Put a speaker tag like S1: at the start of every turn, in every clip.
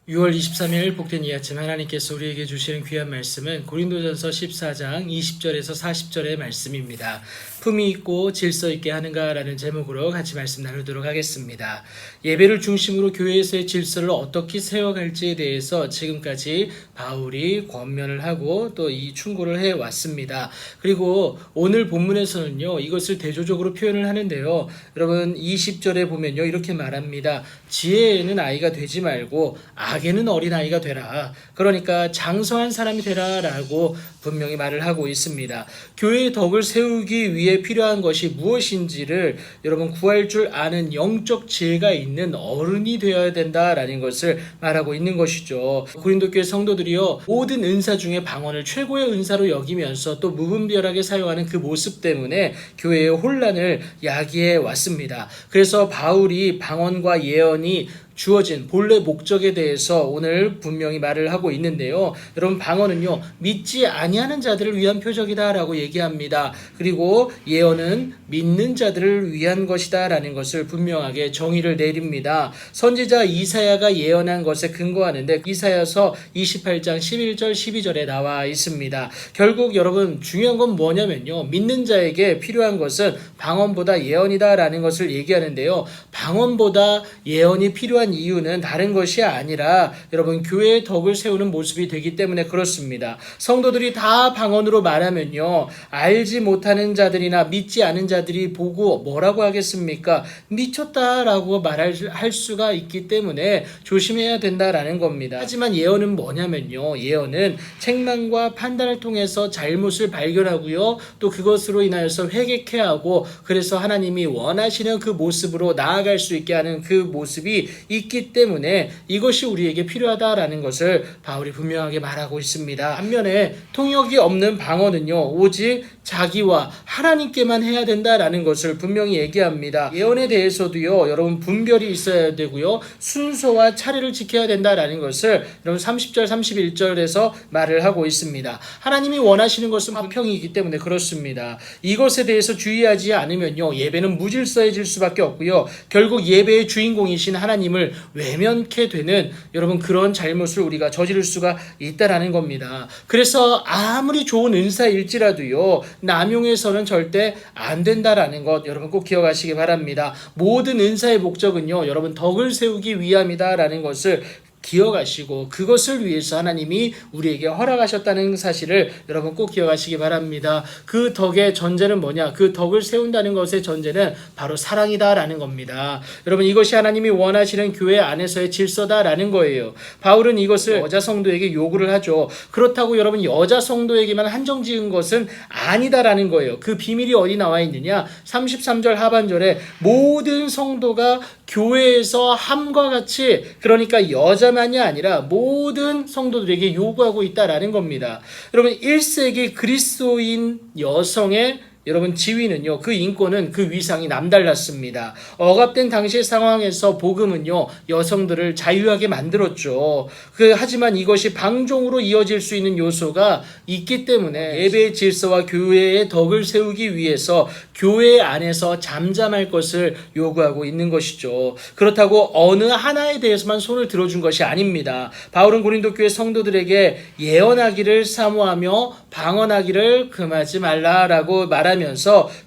S1: 6월 23일 복된 이 아침 하나님께서 우리에게 주시는 귀한 말씀은 고린도전서 14장 20절에서 40절의 말씀입니다. 품위 있고 질서 있게 하는가라는 제목으로 같이 말씀 나누도록 하겠습니다. 예배를 중심으로 교회에서의 질서를 어떻게 세워갈지에 대해서 지금까지 바울이 권면을 하고 또 이 충고를 해왔습니다. 그리고 오늘 본문에서는요, 이것을 대조적으로 표현을 하는데요. 여러분 20절에 보면요, 이렇게 말합니다. 지혜에는 아이가 되지 말고 악에는 어린아이가 되라. 그러니까 장성한 사람이 되라 라고 분명히 말을 하고 있습니다. 교회의 덕을 세우기 위해 필요한 것이 무엇인지를 여러분 구할 줄 아는 영적 지혜가 있는 어른이 되어야 된다라는 것을 말하고 있는 것이죠. 고린도 교회 성도들이요, 모든 은사 중에 방언을 최고의 은사로 여기면서 또 무분별하게 사용하는 그 모습 때문에 교회의 혼란을 야기해 왔습니다. 그래서 바울이 방언과 예언이 주어진 본래 목적에 대해서 오늘 분명히 말을 하고 있는데요. 여러분 방언은요, 믿지 아니하는 자들을 위한 표적이다라고 얘기합니다. 그리고 예언은 믿는 자들을 위한 것이다라는 것을 분명하게 정의를 내립니다. 선지자 이사야가 예언한 것에 근거하는데 이사야서 28장 11절 12절에 나와 있습니다. 결국 여러분 중요한 건 뭐냐면요, 믿는 자에게 필요한 것은 방언보다 예언이다라는 것을 얘기하는데요. 방언보다 예언이 필요한 이유는 다른 것이 아니라 여러분 교회의 덕을 세우는 모습이 되기 때문에 그렇습니다. 성도들이 다 방언으로 말하면요, 알지 못하는 자들이나 믿지 않은 자들이 보고 뭐라고 하겠습니까? 미쳤다라고 말할 수가 있기 때문에 조심해야 된다라는 겁니다. 하지만 예언은 뭐냐면요, 예언은 책망과 판단을 통해서 잘못을 발견하고요, 또 그것으로 인하여서 회개케 하고 그래서 하나님이 원하시는 그 모습으로 나아갈 수 있게 하는 그 모습이 있기 때문에 이것이 우리에게 필요하다라는 것을 바울이 분명하게 말하고 있습니다. 반면에 통역이 없는 방언은요, 오직 자기와 하나님께만 해야 된다라는 것을 분명히 얘기합니다. 예언에 대해서도요, 여러분 분별이 있어야 되고요, 순서와 차례를 지켜야 된다라는 것을 여러분 30절 31절에서 말을 하고 있습니다. 하나님이 원하시는 것은 화평이기 때문에 그렇습니다. 이것에 대해서 주의하지 않으면요, 예배는 무질서해질 수밖에 없고요, 결국 예배의 주인공이신 하나님을 외면케 되는 여러분 그런 잘못을 우리가 저지를 수가 있다라는 겁니다. 그래서 아무리 좋은 은사일지라도요, 남용해서는 절대 안 된다라는 것 여러분 꼭 기억하시기 바랍니다. 모든 은사의 목적은요, 여러분 덕을 세우기 위함이다라는 것을 기억하시고 그것을 위해서 하나님이 우리에게 허락하셨다는 사실을 여러분 꼭 기억하시기 바랍니다. 그 덕의 전제는 뭐냐? 그 덕을 세운다는 것의 전제는 바로 사랑이다라는 겁니다. 여러분 이것이 하나님이 원하시는 교회 안에서의 질서다라는 거예요. 바울은 이것을 여자 성도에게 요구를 하죠. 그렇다고 여러분 여자 성도에게만 한정 지은 것은 아니다라는 거예요. 그 비밀이 어디 나와 있느냐? 33절 하반절에 모든 성도가 교회에서 함과 같이, 그러니까 여자만이 아니라 모든 성도들에게 요구하고 있다라는 겁니다. 여러분 1세기 그리스도인 여성의 여러분 지위는요, 그 인권은 그 위상이 남달랐습니다. 억압된 당시의 상황에서 복음은요, 여성들을 자유하게 만들었죠. 하지만 이것이 방종으로 이어질 수 있는 요소가 있기 때문에 예배의 질서와 교회의 덕을 세우기 위해서 교회 안에서 잠잠할 것을 요구하고 있는 것이죠. 그렇다고 어느 하나에 대해서만 손을 들어준 것이 아닙니다. 바울은 고린도 교회 성도들에게 예언하기를 사모하며 방언하기를 금하지 말라라고 말하면서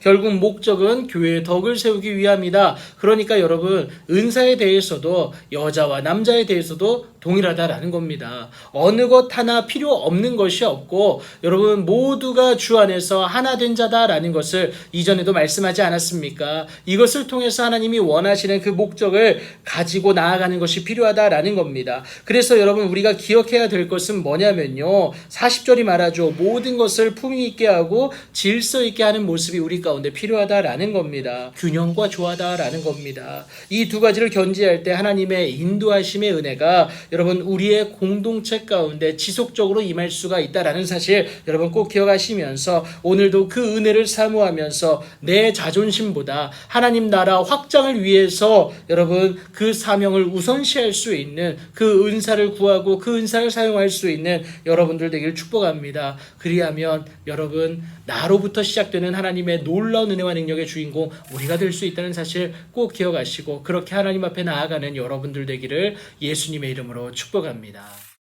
S1: 결국 목적은 교회의 덕을 세우기 위함이다. 그러니까 여러분 은사에 대해서도 여자와 남자에 대해서도 동일하다라는 겁니다. 어느 것 하나 필요 없는 것이 없고 여러분 모두가 주 안에서 하나 된 자다라는 것을 이전에도 말씀하지 않았습니까? 이것을 통해서 하나님이 원하시는 그 목적을 가지고 나아가는 것이 필요하다라는 겁니다. 그래서 여러분 우리가 기억해야 될 것은 뭐냐면요, 40절이 말하죠. 모든 것을 품위 있게 하고 질서 있게 하는 모습이 우리 가운데 필요하다라는 겁니다. 균형과 조화다라는 겁니다. 이 두 가지를 견지할 때 하나님의 인도하심의 은혜가 여러분 우리의 공동체 가운데 지속적으로 임할 수가 있다라는 사실 여러분 꼭 기억하시면서 오늘도 그 은혜를 사모하면서 내 자존심보다 하나님 나라 확장을 위해서 여러분 그 사명을 우선시할 수 있는 그 은사를 구하고 그 은사를 사용할 수 있는 여러분들 되길 축복합니다. 그리하면 여러분 나로부터 시작되는 하나님의 놀라운 은혜와 능력의 주인공 우리가 될 수 있다는 사실 꼭 기억하시고 그렇게 하나님 앞에 나아가는 여러분들 되기를 예수님의 이름으로 축복합니다.